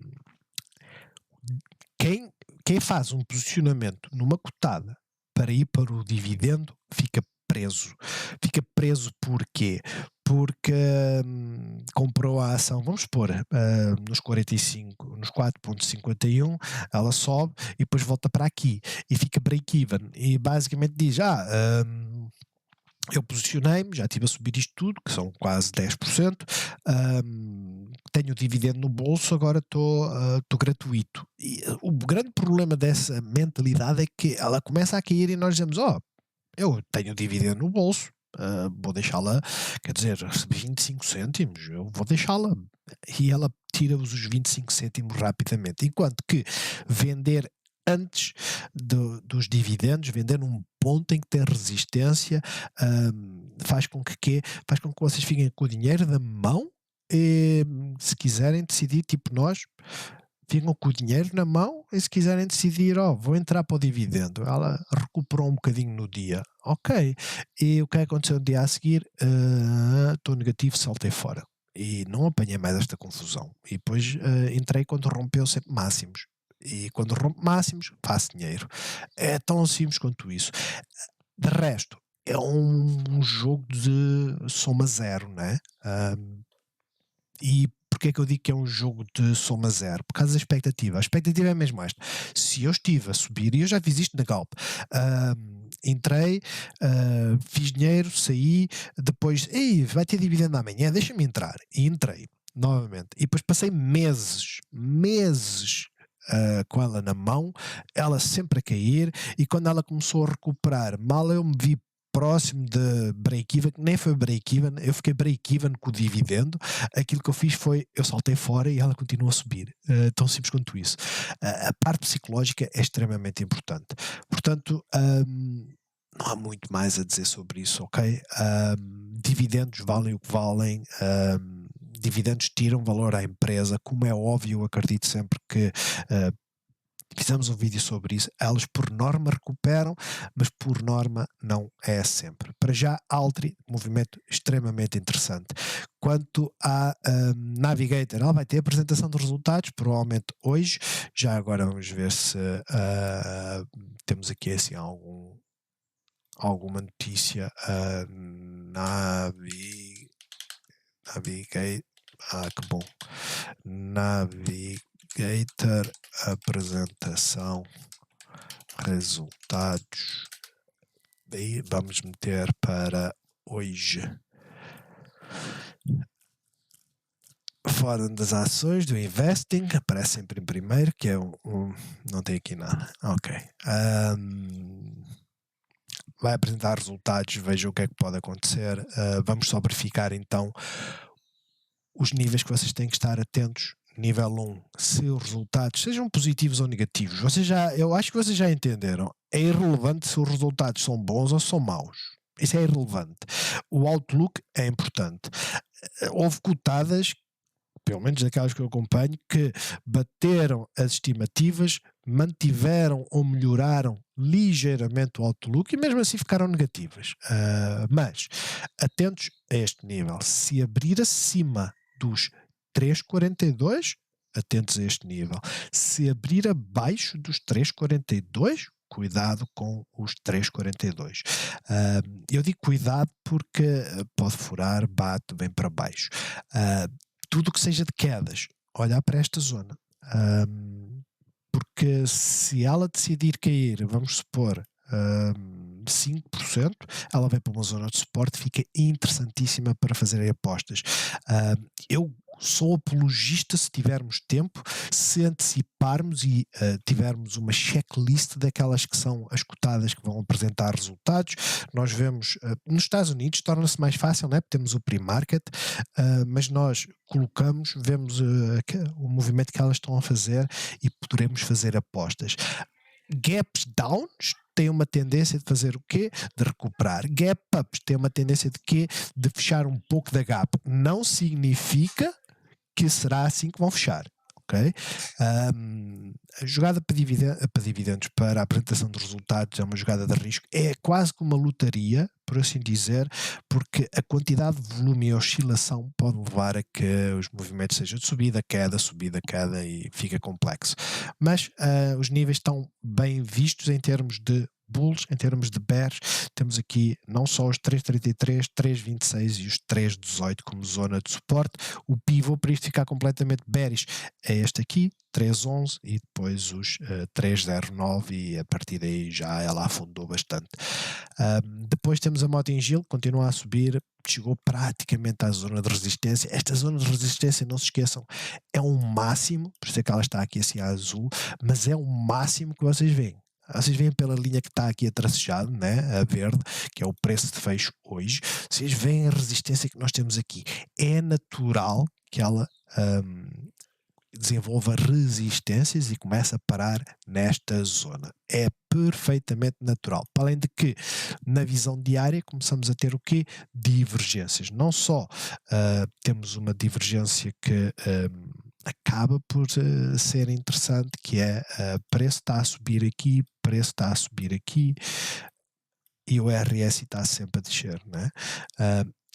[SPEAKER 1] quem faz um posicionamento numa cotada para ir para o dividendo fica preso. Fica preso porquê? Porque comprou a ação, vamos pôr, nos 45, nos 4,51, ela sobe e depois volta para aqui e fica break-even. E basicamente diz: eu posicionei-me, já estive a subir isto tudo, que são quase 10%, tenho dividendo no bolso, agora estou gratuito. E o grande problema dessa mentalidade é que ela começa a cair e nós dizemos: eu tenho dividendo no bolso, vou deixá-la, quer dizer, recebi 25 cêntimos, eu vou deixá-la. E ela tira-vos os 25 cêntimos rapidamente. Enquanto que vender antes dos dividendos, vender num ponto em que tem resistência, faz com que vocês fiquem com o dinheiro na mão e, se quiserem decidir, tipo nós, ficam com o dinheiro na mão e se quiserem decidir, vou entrar para o dividendo, ela recuperou um bocadinho no dia, ok, e o que aconteceu no dia a seguir? Estou negativo, saltei fora e não apanhei mais esta confusão, e depois entrei quando rompeu sempre máximos, e quando rompe máximos faço dinheiro. É tão simples quanto isso. De resto, é um jogo de soma zero, né? E porquê é que eu digo que é um jogo de soma zero? Por causa da expectativa. A expectativa é mesmo esta: se eu estive a subir, e eu já fiz isto na Galp, entrei, fiz dinheiro, saí, depois, vai ter dividendo amanhã, deixa-me entrar. E entrei novamente. E depois passei meses com ela na mão, ela sempre a cair, e quando ela começou a recuperar, mal eu me vi próximo de break-even, que nem foi break-even, eu fiquei break-even com o dividendo, aquilo que eu fiz foi, eu saltei fora e ela continua a subir, tão simples quanto isso. A parte psicológica é extremamente importante, portanto, não há muito mais a dizer sobre isso, ok? Dividendos valem o que valem, dividendos tiram valor à empresa, como é óbvio, eu acredito sempre que fizemos um vídeo sobre isso, elas por norma recuperam, mas por norma não é sempre. Para já, Altri, movimento extremamente interessante. Quanto à Navigator, ela vai ter apresentação de resultados, provavelmente hoje. Já agora vamos ver se temos aqui assim alguma notícia. Navigator, que bom. Navigator, apresentação, resultados. Daí vamos meter para hoje. Fora das ações do Investing, aparece sempre em primeiro, que é não tem aqui nada. Ok. Vai apresentar resultados, veja o que é que pode acontecer. Vamos só verificar então os níveis que vocês têm que estar atentos. Nível 1, se os resultados sejam positivos ou negativos, eu acho que vocês já entenderam. É irrelevante se os resultados são bons ou são maus. Isso é irrelevante. O outlook é importante. Houve cotadas, pelo menos daquelas que eu acompanho, que bateram as estimativas, mantiveram ou melhoraram ligeiramente o outlook e mesmo assim ficaram negativas. Mas atentos a este nível. Se abrir acima dos 3,42, atentos a este nível. Se abrir abaixo dos 3,42, cuidado com os 3,42. Eu digo cuidado porque pode furar, bate, vem para baixo. Tudo que seja de quedas, olhar para esta zona. Porque se ela decidir cair, vamos supor, 5%, ela vai para uma zona de suporte, fica interessantíssima para fazer apostas. Eu sou apologista, se tivermos tempo, se anteciparmos e tivermos uma checklist daquelas que são as cotadas que vão apresentar resultados. Nós vemos, nos Estados Unidos torna-se mais fácil, não é? Porque temos o pre-market, mas nós colocamos, vemos o movimento que elas estão a fazer e poderemos fazer apostas. Gaps downs têm uma tendência de fazer o quê? De recuperar. Gap ups têm uma tendência de quê? De fechar um pouco da gap. Não significa que será assim que vão fechar, ok? A jogada para dividendos, para a apresentação de resultados, é uma jogada de risco, é quase como uma lotaria, por assim dizer, porque a quantidade de volume e oscilação pode levar a que os movimentos sejam de subida, queda, e fica complexo. Mas os níveis estão bem vistos em termos de bulls, em termos de bears. Temos aqui não só os 3,33, 3,26 e os 3,18 como zona de suporte. O pivô, para isto ficar completamente bearish, é este aqui, 3,11, e depois os 3,09, e a partir daí já ela afundou bastante. Depois temos a Motting Gill, continua a subir, chegou praticamente à zona de resistência. Esta zona de resistência, não se esqueçam, é um máximo, por isso é que ela está aqui assim a azul, mas é o máximo que vocês veem. Vocês veem pela linha que está aqui a tracejado, né, a verde, que é o preço de fecho hoje. Vocês veem a resistência que nós temos aqui. É natural que ela desenvolva resistências e começa a parar nesta zona. É perfeitamente natural. Para além de que, na visão diária, começamos a ter o quê? Divergências. Não só temos uma divergência que acaba por ser interessante, que é preço está a subir aqui, preço está a subir aqui, e o RSI está sempre a descer, né?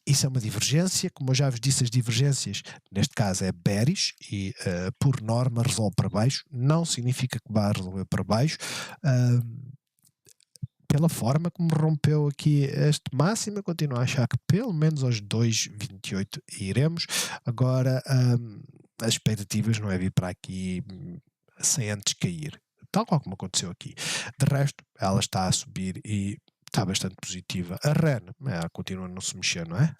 [SPEAKER 1] Isso é uma divergência. Como eu já vos disse, as divergências, neste caso é bearish, e por norma resolve para baixo. Não significa que vá resolver para baixo, pela forma como rompeu aqui este máximo. Eu continuo a achar que pelo menos aos 2,28 iremos. Agora, as expectativas não é vir para aqui sem antes cair, tal qual como aconteceu aqui. De resto, ela está a subir e está bastante positiva. A REN, ela continua a não se mexer, não é?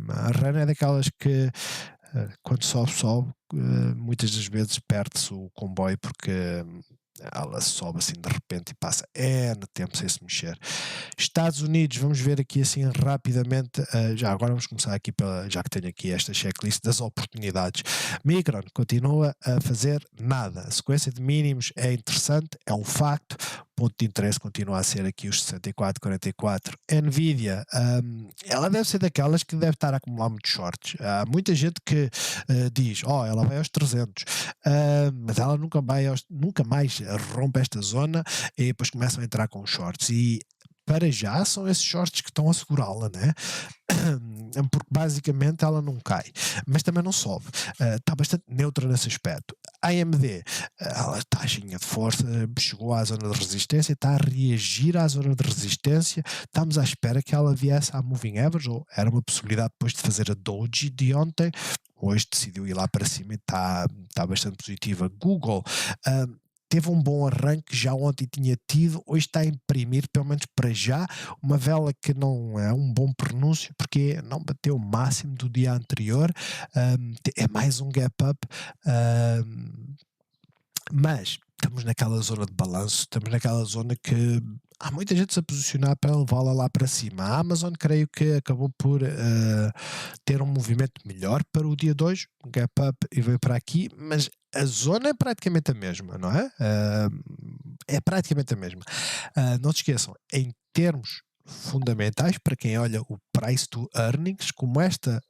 [SPEAKER 1] A REN é daquelas que quando sobe, muitas das vezes perde-se o comboio, porque ela sobe assim de repente e passa no tempo sem se mexer. Estados Unidos, vamos ver aqui assim rapidamente, já agora vamos começar aqui já que tenho aqui esta checklist das oportunidades. Micron continua a fazer nada. A sequência de mínimos é interessante, é um facto. Ponto de interesse continua a ser aqui os 64,44. Nvidia, ela deve ser daquelas que deve estar a acumular muitos shorts. Há muita gente que diz, ela vai aos 300, mas ela nunca mais rompe esta zona, e depois começam a entrar com shorts, e para já são esses shorts que estão a segurá-la, né? Porque basicamente ela não cai, mas também não sobe. Está bastante neutra nesse aspecto. A AMD, ela está cheia de força, chegou à zona de resistência, está a reagir à zona de resistência. Estamos à espera que ela viesse à Moving Average, ou era uma possibilidade depois de fazer a Doji de ontem. Hoje decidiu ir lá para cima e está bastante positiva. Google teve um bom arranque, já ontem tinha tido, hoje está a imprimir, pelo menos para já, uma vela que não é um bom pronúncio, porque não bateu o máximo do dia anterior. É mais um gap up, mas estamos naquela zona de balanço, estamos naquela zona que há muita gente a posicionar para levá-la lá para cima. A Amazon, creio que acabou por ter um movimento melhor para o dia 2, um gap up, e veio para aqui, mas a zona é praticamente a mesma, não é? É praticamente a mesma. Não se esqueçam, em termos fundamentais, para quem olha o price to earnings, como esta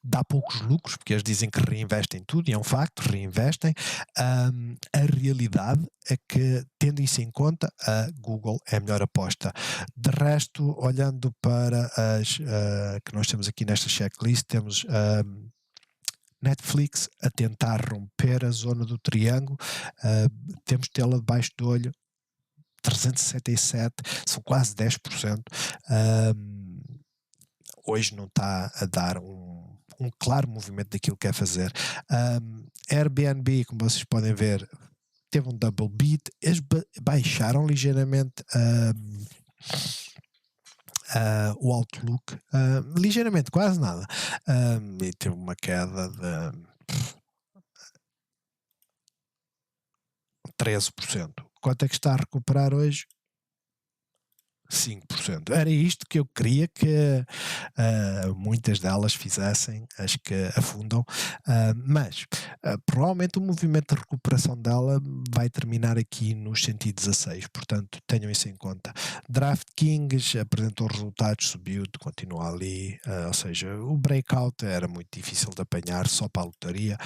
[SPEAKER 1] dá poucos lucros, porque eles dizem que reinvestem tudo, e é um facto, reinvestem. A realidade é que, tendo isso em conta, a Google é a melhor aposta. De resto, olhando para as que nós temos aqui nesta checklist, temos Netflix a tentar romper a zona do triângulo, temos tê-la debaixo do olho, 367, são quase 10%. Hoje não está a dar um claro movimento daquilo que quer fazer. Airbnb, como vocês podem ver, teve um double beat, eles baixaram ligeiramente o outlook, ligeiramente, quase nada, e teve uma queda de 13%. Quanto é que está a recuperar hoje? 5%. Era isto que eu queria que muitas delas fizessem, as que afundam, mas provavelmente o movimento de recuperação dela vai terminar aqui nos 116, portanto tenham isso em conta. DraftKings apresentou resultados, subiu, continua ali, ou seja, o breakout era muito difícil de apanhar só para a lotaria.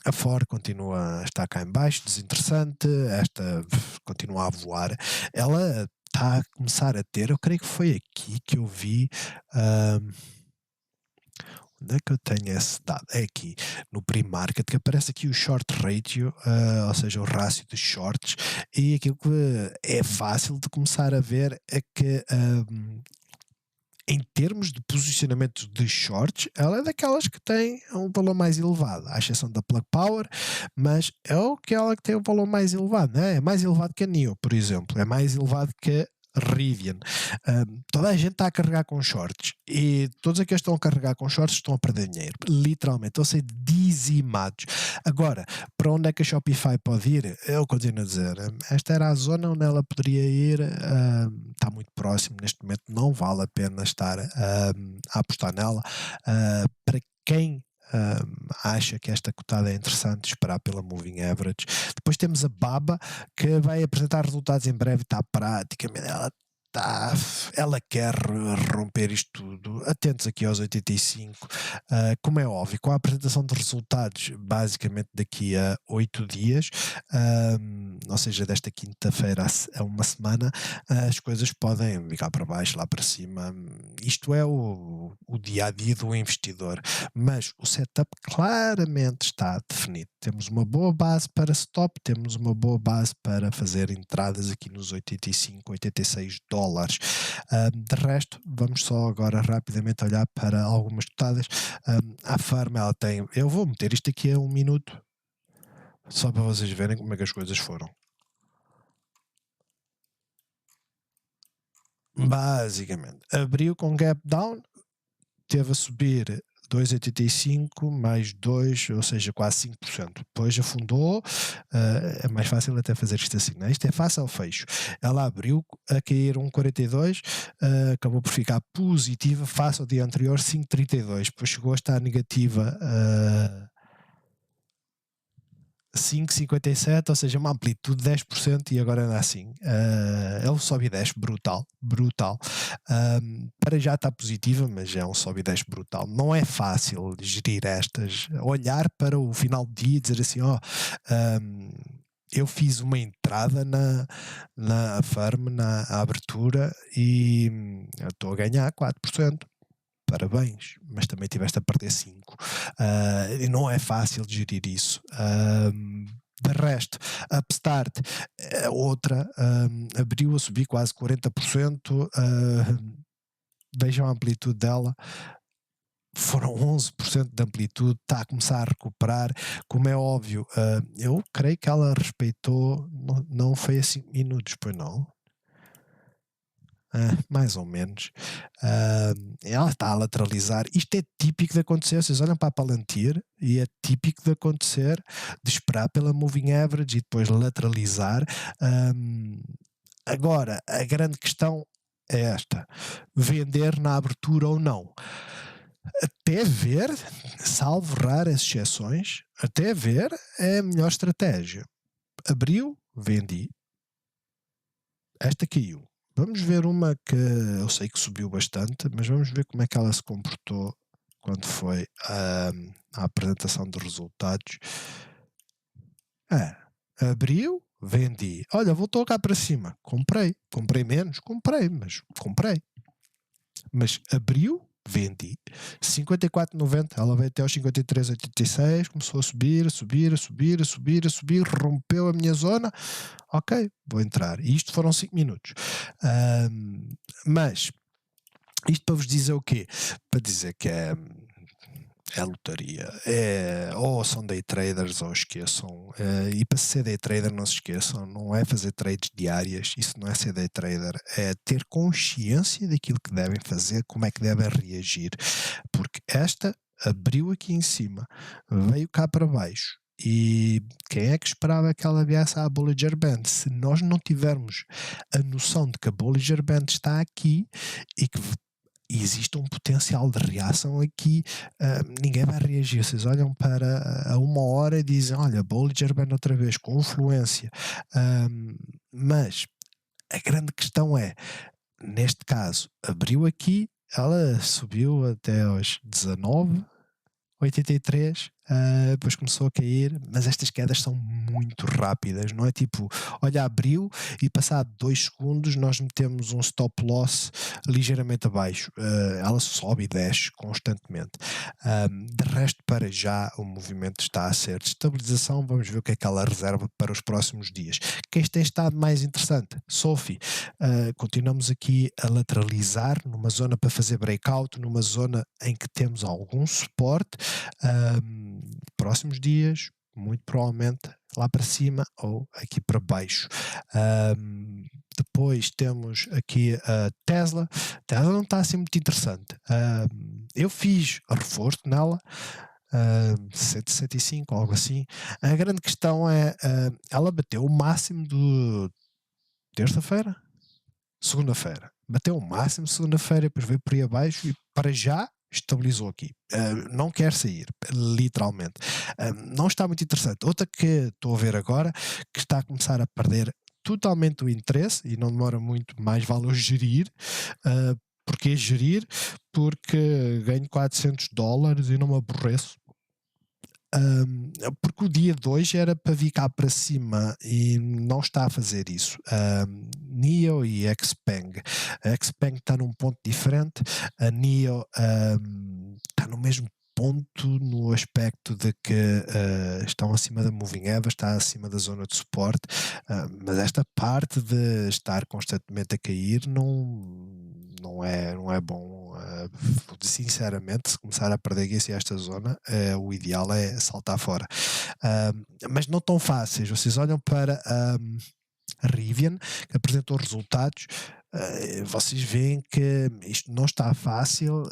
[SPEAKER 1] A Ford continua a estar cá em baixo, desinteressante. Esta continua a voar. Ela está a começar a ter, eu creio que foi aqui que eu vi. Onde é que eu tenho esse dado? É aqui, no pre-market, que aparece aqui o short ratio, ou seja, o rácio de shorts, e aquilo que é fácil de começar a ver é que em termos de posicionamento de shorts, ela é daquelas que tem um valor mais elevado, à exceção da Plug Power, mas é o que ela que tem um valor mais elevado, né? É mais elevado que a NIO, por exemplo, é mais elevado que a Rivian. Toda a gente está a carregar com shorts e todos aqueles que estão a carregar com shorts estão a perder dinheiro, literalmente, estão a ser dizimados. Agora, para onde é que a Shopify pode ir? Eu continuo a dizer, esta era a zona onde ela poderia ir, está muito próximo neste momento, não vale a pena estar a apostar nela. Para quem acha que esta cotada é interessante, esperar pela Moving Average. Depois temos a Baba, que vai apresentar resultados em breve, está praticamente, ela quer romper isto tudo. Atentos aqui aos 85. Como é óbvio, com a apresentação de resultados basicamente daqui a 8 dias, ou seja, desta quinta-feira a uma semana, as coisas podem ficar para baixo, lá para cima. Isto é o dia-a-dia do investidor, mas o setup claramente está definido. Temos uma boa base para stop, temos uma boa base para fazer entradas aqui nos 85, 86 dólares. De resto, vamos só agora rapidamente olhar para algumas cotadas. A Farm, ela tem, eu vou meter isto aqui a 1 minuto, só para vocês verem como é que as coisas foram. Basicamente, abriu com gap down, teve a subir 2,85 mais 2, ou seja, quase 5%. Depois afundou, é mais fácil até fazer isto assim, né? Isto é fácil ao fecho. Ela abriu a cair 1,42, acabou por ficar positiva face ao dia anterior, 5,32. Depois chegou a estar negativa 5,57, ou seja, uma amplitude de 10%, e agora anda assim. Ele sobe e desce, brutal. Para já está positiva, mas é um sobe e desce brutal. Não é fácil gerir estas, olhar para o final do dia e dizer assim, eu fiz uma entrada na Farm, na abertura, e estou a ganhar 4%. Parabéns, mas também tiveste a perder 5. E não é fácil gerir isso. De resto, Upstart, outra, abriu a subir quase 40%. Vejam a amplitude dela. Foram 11% de amplitude, está a começar a recuperar. Como é óbvio, eu creio que ela respeitou, não foi a 5 minutos, pois não? Mais ou menos. Ela está a lateralizar. Isto é típico de acontecer. Vocês olham para a Palantir e é típico de acontecer, de esperar pela moving average e depois lateralizar. Agora, a grande questão é esta: vender na abertura ou não? Até ver, salvo raras exceções, até ver é a melhor estratégia. Abriu, vendi. Esta caiu. Vamos ver uma que eu sei que subiu bastante, mas vamos ver como é que ela se comportou quando foi a apresentação de resultados. Abriu, vendi. Olha, voltou cá para cima. Comprei menos, mas comprei. Mas abriu, vendi. 54,90, ela veio até aos 53,86, começou a subir, rompeu a minha zona. Ok, vou entrar. E isto foram 5 minutos. Mas isto para vos dizer o quê? Para dizer que é lotaria. Ou são day traders ou esqueçam. E para ser day trader, não se esqueçam, não é fazer trades diárias, isso não é ser day trader, é ter consciência daquilo que devem fazer, como é que devem reagir. Porque esta abriu aqui em cima, veio cá para baixo. E quem é que esperava que ela viesse à Bollinger Band? Se nós não tivermos a noção de que a Bollinger Band está aqui e que existe um potencial de reação aqui, ninguém vai reagir. Vocês olham para a 1 hora e dizem, olha, Bollinger Band outra vez, com influência. Mas a grande questão é, neste caso, abriu aqui, ela subiu até aos 19,83, depois começou a cair, mas estas quedas são muito rápidas, não é tipo, olha, abriu e passado 2 segundos nós metemos um stop loss ligeiramente abaixo. Ela sobe e desce constantemente. De resto, para já, o movimento está a ser de estabilização. Vamos ver o que é que ela reserva para os próximos dias. Quem tem estado mais interessante? Sophie. Continuamos aqui a lateralizar numa zona para fazer breakout, numa zona em que temos algum suporte. Próximos dias, muito provavelmente lá para cima ou aqui para baixo. Depois temos aqui a Tesla. Tesla não está assim muito interessante. Eu fiz reforço nela, 165, algo assim. A grande questão é, ela bateu o máximo do terça-feira? Segunda-feira. Bateu o máximo segunda-feira, depois veio por aí abaixo e para já estabilizou aqui. Não quer sair, literalmente. Não está muito interessante. Outra que estou a ver agora, que está a começar a perder totalmente o interesse, e não demora muito, mais vale eu gerir. Porquê gerir? Porque ganho $400 e não me aborreço. Porque o dia de hoje era para vir cá para cima e não está a fazer isso. NIO e Xpeng. A Xpeng está num ponto diferente, a NIO está no mesmo ponto no aspecto de que estão acima da moving average, está acima da zona de suporte, mas esta parte de estar constantemente a cair não é bom. Sinceramente, se começar a perder aqui esta zona, o ideal é saltar fora. Mas não tão fáceis. Vocês olham para a Rivian, que apresentou resultados, vocês veem que isto não está fácil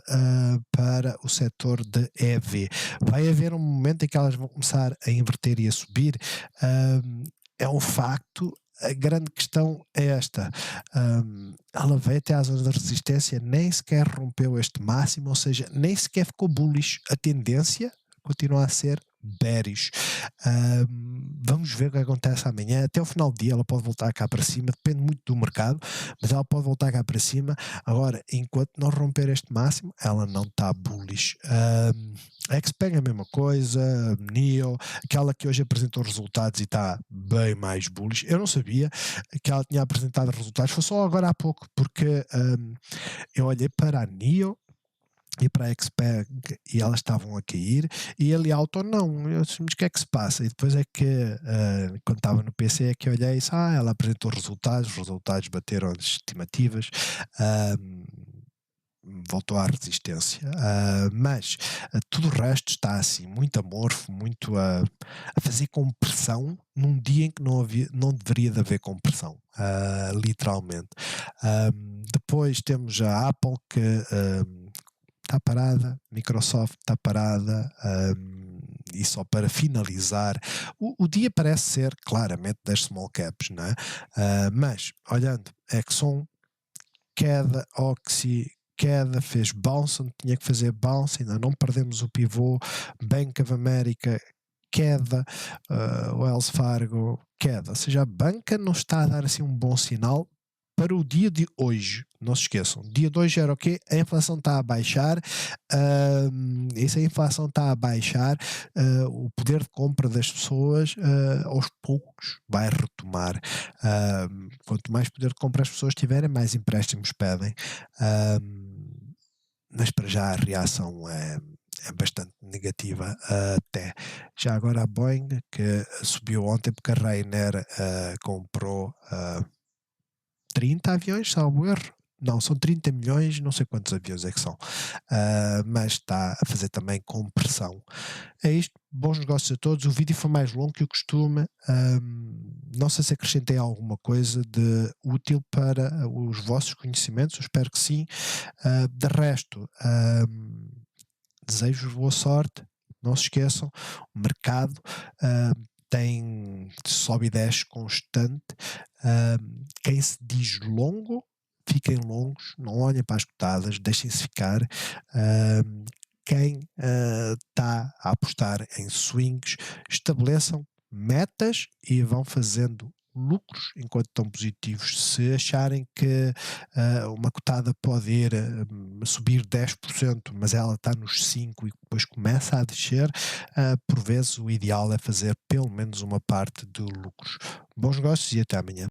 [SPEAKER 1] para o setor de EV. Vai haver um momento em que elas vão começar a inverter e a subir. É um facto. A grande questão é esta. Ela veio até à zona de resistência, nem sequer rompeu este máximo, ou seja, nem sequer ficou bullish. A tendência continua a ser bearish. Vamos ver o que acontece amanhã. Até o final do dia ela pode voltar cá para cima, depende muito do mercado, mas ela pode voltar cá para cima. Agora, enquanto não romper este máximo, ela não está bullish. A Xpeng é a mesma coisa, NIO, aquela que hoje apresentou resultados e está bem mais bullish. Eu não sabia que ela tinha apresentado resultados, foi só agora há pouco, porque eu olhei para a NIO e para a Xpeng e elas estavam a cair e a Li Auto não. Eu disse, mas o que é que se passa? E depois é que quando estava no PC é que eu olhei e disse, ela apresentou resultados, os resultados bateram as estimativas, voltou à resistência, mas tudo o resto está assim muito amorfo, muito a fazer compressão num dia em que não deveria de haver compressão, literalmente. Depois temos a Apple que está parada, Microsoft está parada, e só para finalizar, o dia parece ser claramente das small caps, não é? Mas olhando, Exxon, queda, Oxy, queda, fez bounce onde tinha que fazer bounce, ainda não perdemos o pivô, Bank of America, queda, Wells Fargo, queda. Ou seja, a banca não está a dar assim um bom sinal para o dia de hoje. Não se esqueçam, dia de hoje era o quê? A inflação está a baixar, e se a inflação está a baixar, o poder de compra das pessoas aos poucos vai retomar. Quanto mais poder de compra as pessoas tiverem, mais empréstimos pedem. Mas para já a reação é bastante negativa até. Já agora a Boeing, que subiu ontem porque a Ryanair comprou 30 aviões, salvo erro. Não, são 30 milhões, não sei quantos aviões é que são, mas está a fazer também compressão. É isto, bons negócios a todos. O vídeo foi mais longo que o costume, não sei se acrescentei alguma coisa de útil para os vossos conhecimentos, eu espero que sim. De resto, desejo-vos boa sorte, não se esqueçam, o mercado tem sobe e desce constante. Quem se diz longo, fiquem longos, não olhem para as cotadas, deixem-se ficar. Quem está a apostar em swings, estabeleçam metas e vão fazendo lucros enquanto estão positivos. Se acharem que uma cotada pode ir subir 10%, mas ela está nos 5% e depois começa a descer, por vezes o ideal é fazer pelo menos uma parte de lucros. Bons negócios e até amanhã.